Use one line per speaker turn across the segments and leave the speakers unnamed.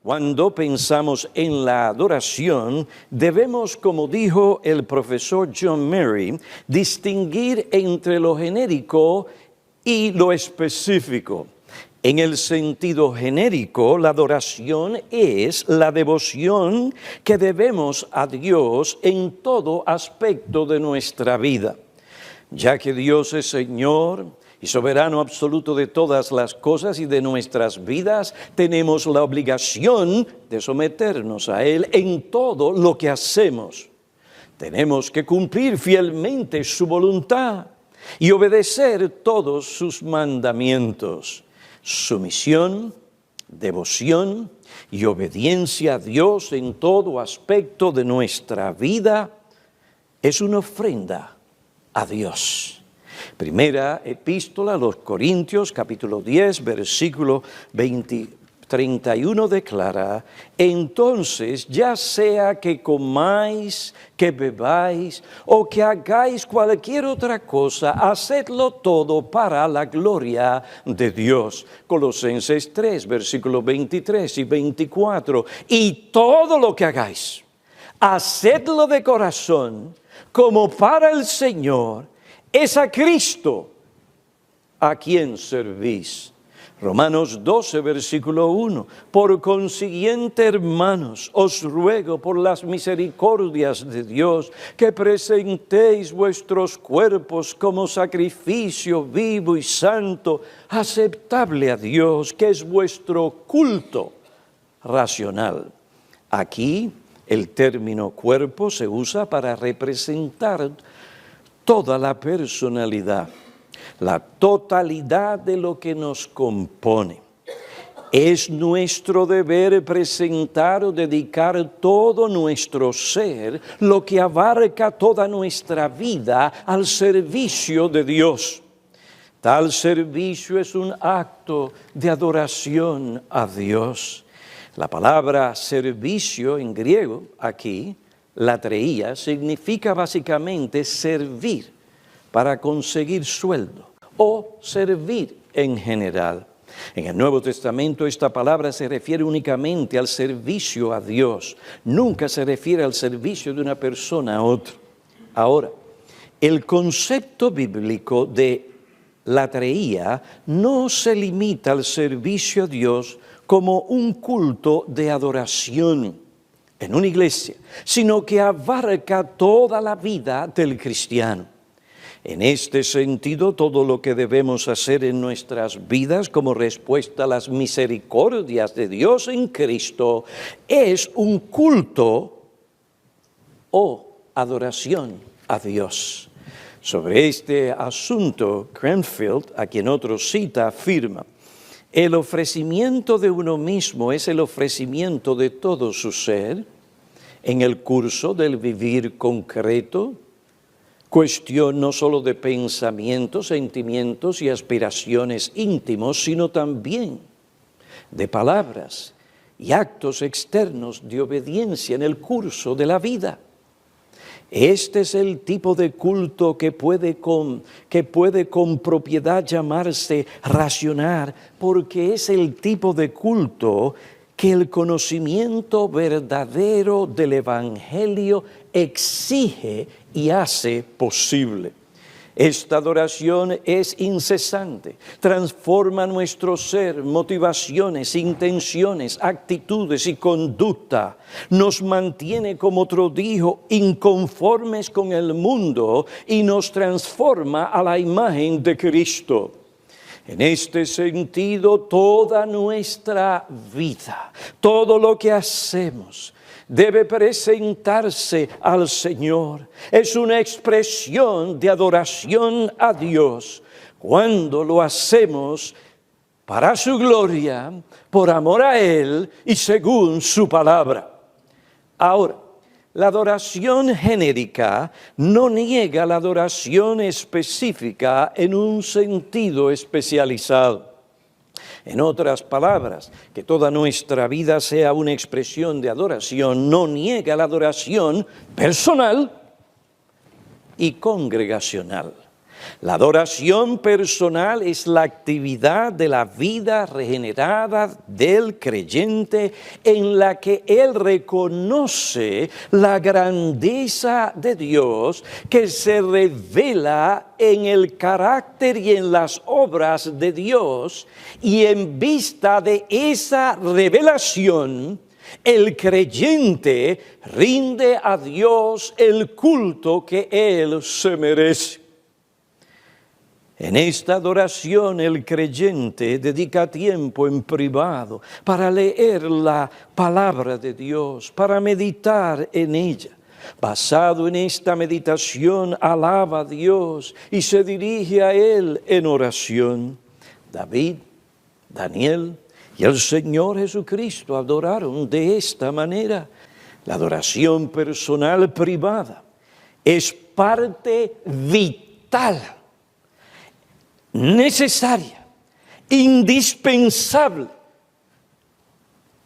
Cuando pensamos en la adoración, debemos, como dijo el profesor John Murray, distinguir entre lo genérico y lo específico. En el sentido genérico, la adoración es la devoción que debemos a Dios en todo aspecto de nuestra vida. Ya que Dios es Señor y soberano absoluto de todas las cosas y de nuestras vidas, tenemos la obligación de someternos a Él en todo lo que hacemos. Tenemos que cumplir fielmente su voluntad y obedecer todos sus mandamientos. Sumisión, devoción y obediencia a Dios en todo aspecto de nuestra vida es una ofrenda a Dios. Primera epístola a los Corintios, capítulo 10, versículo 31 declara: entonces, ya sea que comáis, que bebáis o que hagáis cualquier otra cosa, hacedlo todo para la gloria de Dios. Colosenses 3, versículos 23 y 24. Y todo lo que hagáis, hacedlo de corazón, como para el Señor, es a Cristo a quien servís. Romanos 12, versículo 1. Por consiguiente, hermanos, os ruego por las misericordias de Dios que presentéis vuestros cuerpos como sacrificio vivo y santo, aceptable a Dios, que es vuestro culto racional. Aquí el término cuerpo se usa para representar toda la personalidad, la totalidad de lo que nos compone. Es nuestro deber presentar o dedicar todo nuestro ser, lo que abarca toda nuestra vida, al servicio de Dios. Tal servicio es un acto de adoración a Dios. La palabra servicio en griego aquí, latreía, significa básicamente servir para conseguir sueldo o servir en general. En el Nuevo Testamento esta palabra se refiere únicamente al servicio a Dios. Nunca se refiere al servicio de una persona a otra. Ahora, el concepto bíblico de latreía no se limita al servicio a Dios como un culto de adoración en una iglesia, sino que abarca toda la vida del cristiano. En este sentido, todo lo que debemos hacer en nuestras vidas como respuesta a las misericordias de Dios en Cristo es un culto o adoración a Dios. Sobre este asunto, Cranfield, a quien otro cita, afirma: el ofrecimiento de uno mismo es el ofrecimiento de todo su ser en el curso del vivir concreto, cuestión no solo de pensamientos, sentimientos y aspiraciones íntimos, sino también de palabras y actos externos de obediencia en el curso de la vida. Este es el tipo de culto que puede con propiedad llamarse racional, porque es el tipo de culto que el conocimiento verdadero del Evangelio exige y hace posible. Esta adoración es incesante, transforma nuestro ser, motivaciones, intenciones, actitudes y conducta. Nos mantiene, como otro dijo, inconformes con el mundo y nos transforma a la imagen de Cristo. En este sentido, toda nuestra vida, todo lo que hacemos, debe presentarse al Señor. Es una expresión de adoración a Dios cuando lo hacemos para su gloria, por amor a Él y según su palabra. Ahora, la adoración genérica no niega la adoración específica en un sentido especializado. En otras palabras, que toda nuestra vida sea una expresión de adoración, no niega la adoración personal y congregacional. La adoración personal es la actividad de la vida regenerada del creyente en la que él reconoce la grandeza de Dios que se revela en el carácter y en las obras de Dios, y en vista de esa revelación, el creyente rinde a Dios el culto que él se merece. En esta adoración el creyente dedica tiempo en privado para leer la palabra de Dios, para meditar en ella. Basado en esta meditación, alaba a Dios y se dirige a Él en oración. David, Daniel y el Señor Jesucristo adoraron de esta manera. La adoración personal privada es parte vital, necesaria, indispensable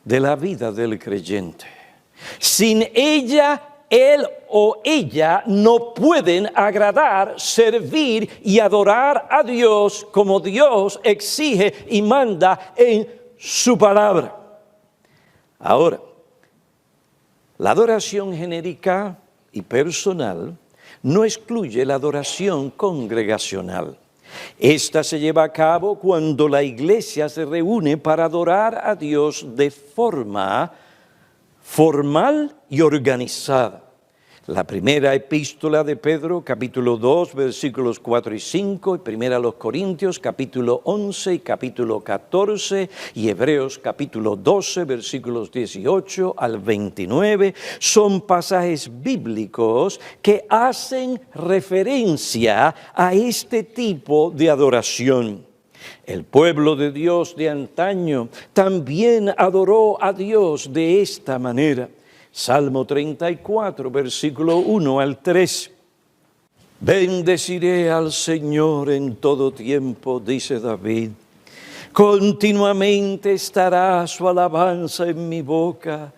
de la vida del creyente. Sin ella, él o ella no pueden agradar, servir y adorar a Dios como Dios exige y manda en su palabra. Ahora, la adoración genérica y personal no excluye la adoración congregacional. Esta se lleva a cabo cuando la iglesia se reúne para adorar a Dios de forma formal y organizada. La primera epístola de Pedro, capítulo 2, versículos 4 y 5, y primera a los Corintios, capítulo 11 y capítulo 14, y Hebreos, capítulo 12, versículos 18 al 29, son pasajes bíblicos que hacen referencia a este tipo de adoración. El pueblo de Dios de antaño también adoró a Dios de esta manera. Salmo 34, versículo 1 al 3. Bendeciré al Señor en todo tiempo, dice David. Continuamente estará su alabanza en mi boca.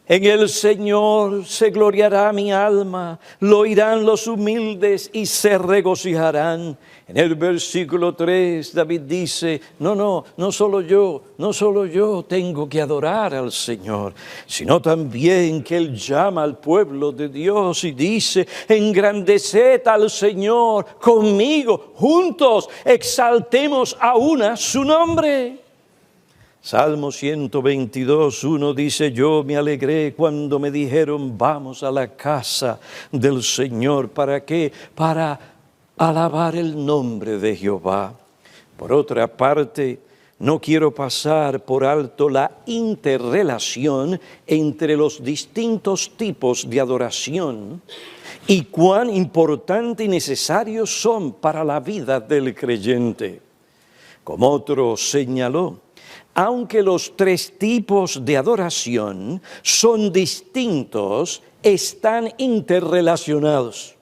En el Señor se gloriará mi alma, lo oirán los humildes y se regocijarán. En el versículo 3 David dice, no solo yo tengo que adorar al Señor, sino también que Él llama al pueblo de Dios y dice, engrandeced al Señor conmigo, juntos exaltemos a una su nombre. Salmo 122, 1 dice, yo me alegré cuando me dijeron, vamos a la casa del Señor. ¿Para qué? Para alabar el nombre de Jehová. Por otra parte, no quiero pasar por alto la interrelación entre los distintos tipos de adoración y cuán importante y necesarios son para la vida del creyente. Como otro señaló, aunque los tres tipos de adoración son distintos, están interrelacionados.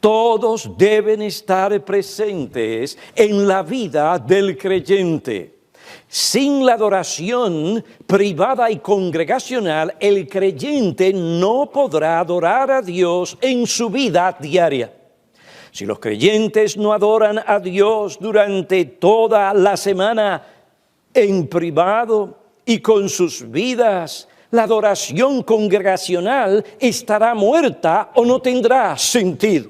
Todos deben estar presentes en la vida del creyente. Sin la adoración privada y congregacional, el creyente no podrá adorar a Dios en su vida diaria. Si los creyentes no adoran a Dios durante toda la semana, en privado y con sus vidas, la adoración congregacional estará muerta o no tendrá sentido.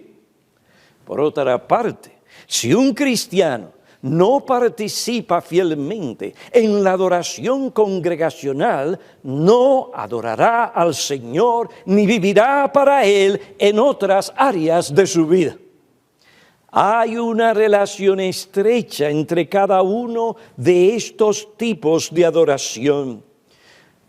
Por otra parte, si un cristiano no participa fielmente en la adoración congregacional, no adorará al Señor ni vivirá para Él en otras áreas de su vida. Hay una relación estrecha entre cada uno de estos tipos de adoración.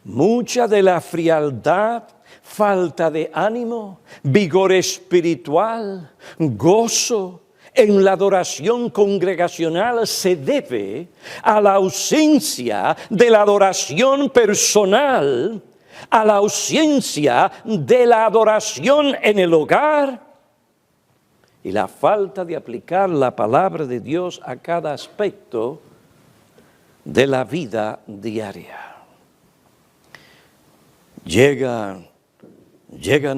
Mucha de la frialdad, falta de ánimo, vigor espiritual, gozo en la adoración congregacional se debe a la ausencia de la adoración personal, a la ausencia de la adoración en el hogar, y la falta de aplicar la palabra de Dios a cada aspecto de la vida diaria. Llegan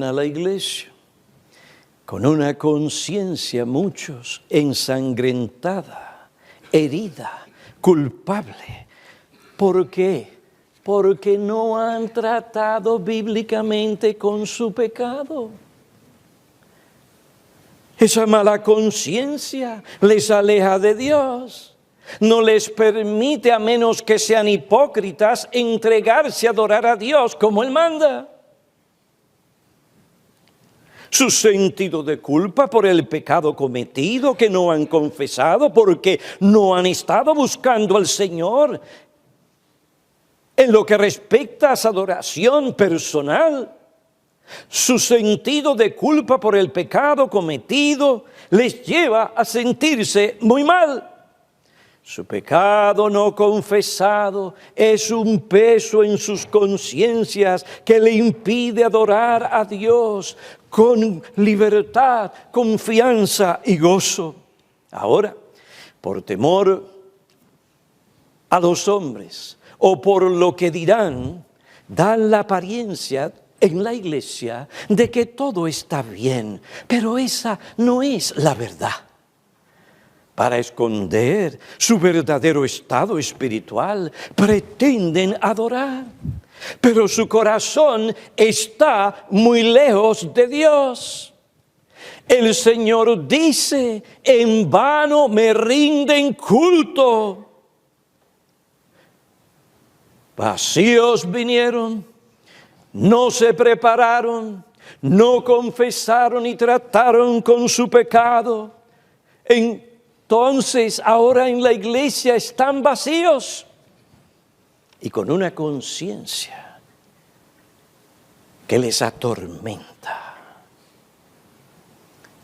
a la iglesia con una conciencia muchos ensangrentada, herida, culpable. ¿Por qué? Porque no han tratado bíblicamente con su pecado. Esa mala conciencia les aleja de Dios. No les permite, a menos que sean hipócritas, entregarse a adorar a Dios como Él manda. Su sentido de culpa por el pecado cometido que no han confesado porque no han estado buscando al Señor en lo que respecta a esa adoración personal. Su sentido de culpa por el pecado cometido les lleva a sentirse muy mal. Su pecado no confesado es un peso en sus conciencias que le impide adorar a Dios con libertad, confianza y gozo. Ahora, por temor a los hombres o por lo que dirán, dan la apariencia en la iglesia de que todo está bien, pero esa no es la verdad. Para esconder su verdadero estado espiritual, pretenden adorar, pero su corazón está muy lejos de Dios. El Señor dice: en vano me rinden culto. Vacíos vinieron, no se prepararon, no confesaron y trataron con su pecado. Entonces, ahora en la iglesia están vacíos y con una conciencia que les atormenta.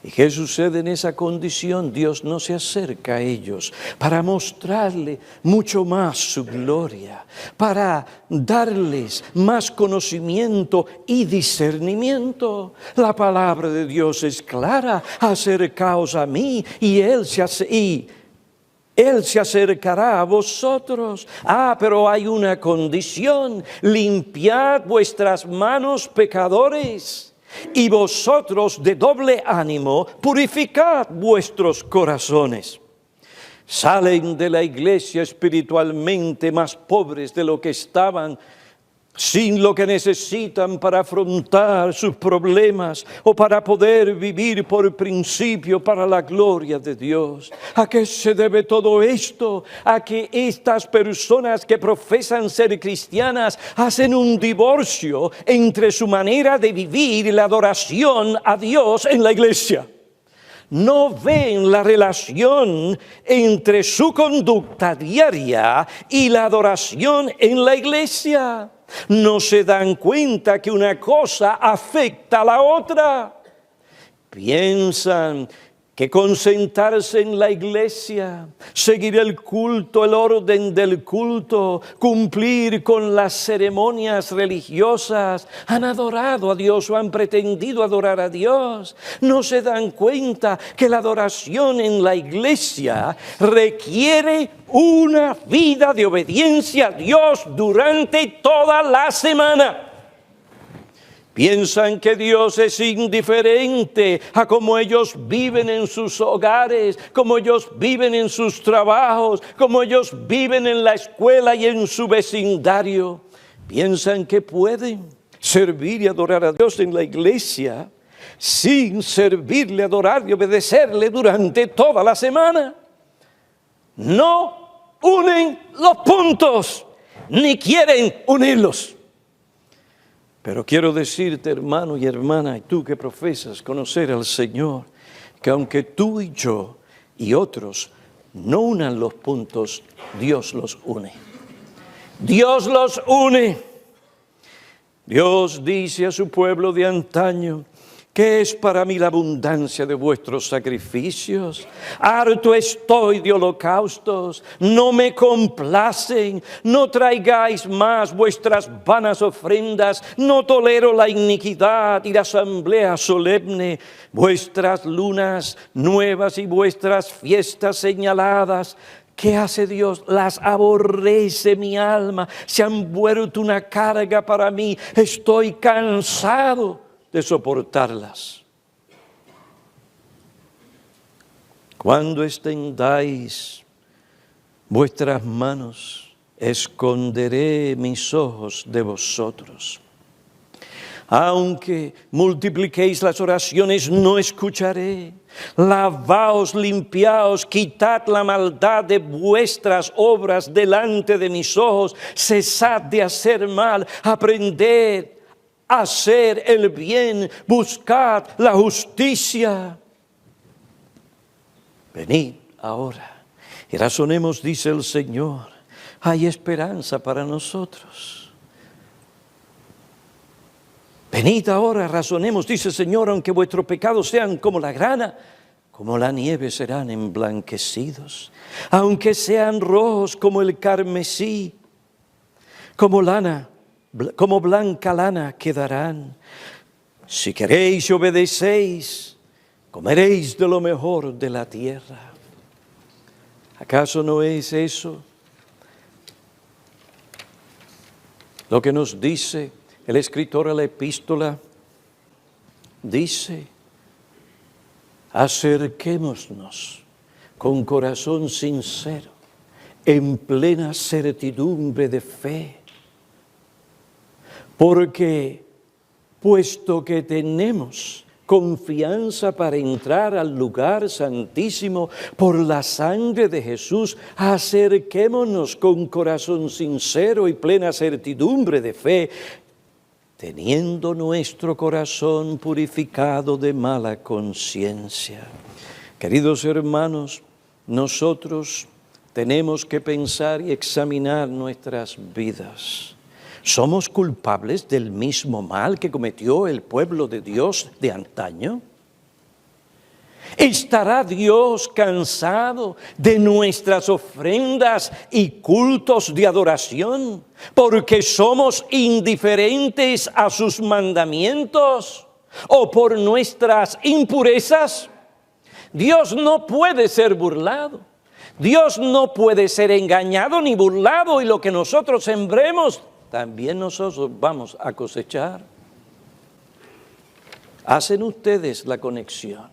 ¿Y qué sucede en esa condición? Dios no se acerca a ellos para mostrarle mucho más su gloria, para darles más conocimiento y discernimiento. La palabra de Dios es clara: acercaos a mí y Él se acercará a vosotros. Pero hay una condición: limpiad vuestras manos, pecadores. Y vosotros de doble ánimo, purificad vuestros corazones. Salen de la iglesia espiritualmente más pobres de lo que estaban, sin lo que necesitan para afrontar sus problemas o para poder vivir por principio para la gloria de Dios. ¿A qué se debe todo esto? A que estas personas que profesan ser cristianas hacen un divorcio entre su manera de vivir y la adoración a Dios en la iglesia. No ven la relación entre su conducta diaria y la adoración en la iglesia. No se dan cuenta que una cosa afecta a la otra. Piensan que con sentarse en la iglesia, seguir el culto, el orden del culto, cumplir con las ceremonias religiosas, han adorado a Dios o han pretendido adorar a Dios. No se dan cuenta que la adoración en la iglesia requiere una vida de obediencia a Dios durante toda la semana. Piensan que Dios es indiferente a cómo ellos viven en sus hogares, cómo ellos viven en sus trabajos, cómo ellos viven en la escuela y en su vecindario. Piensan que pueden servir y adorar a Dios en la iglesia sin servirle, adorar y obedecerle durante toda la semana. No unen los puntos, ni quieren unirlos. Pero quiero decirte, hermano y hermana, y tú que profesas conocer al Señor, que aunque tú y yo y otros no unan los puntos, Dios los une. Dios los une. Dios dice a su pueblo de antaño: ¿qué es para mí la abundancia de vuestros sacrificios? Harto estoy de holocaustos, no me complacen. No traigáis más vuestras vanas ofrendas, no tolero la iniquidad y la asamblea solemne. Vuestras lunas nuevas y vuestras fiestas señaladas, ¿qué hace Dios? Las aborrece mi alma, se han vuelto una carga para mí. Estoy cansado de soportarlas. Cuando extendáis vuestras manos, esconderé mis ojos de vosotros. Aunque multipliquéis las oraciones, no escucharé. Lavaos, limpiaos, quitad la maldad de vuestras obras delante de mis ojos. Cesad de hacer mal, aprended a hacer el bien, buscad la justicia. Venid ahora y razonemos, dice el Señor. Hay esperanza para nosotros. Venid ahora, razonemos, dice el Señor, aunque vuestros pecados sean como la grana, como la nieve serán emblanquecidos. Aunque sean rojos como el carmesí, como blanca lana quedarán. Si queréis y obedecéis, comeréis de lo mejor de la tierra. ¿Acaso no es eso lo que nos dice el escritor de la epístola? Dice, acerquémonos con corazón sincero, en plena certidumbre de fe, porque puesto que tenemos confianza para entrar al lugar santísimo por la sangre de Jesús, acerquémonos con corazón sincero y plena certidumbre de fe, teniendo nuestro corazón purificado de mala conciencia. Queridos hermanos, nosotros tenemos que pensar y examinar nuestras vidas. ¿Somos culpables del mismo mal que cometió el pueblo de Dios de antaño? ¿Estará Dios cansado de nuestras ofrendas y cultos de adoración porque somos indiferentes a sus mandamientos o por nuestras impurezas? Dios no puede ser burlado. Dios no puede ser engañado ni burlado, y lo que nosotros sembremos, también nosotros vamos a cosechar. ¿Hacen ustedes la conexión?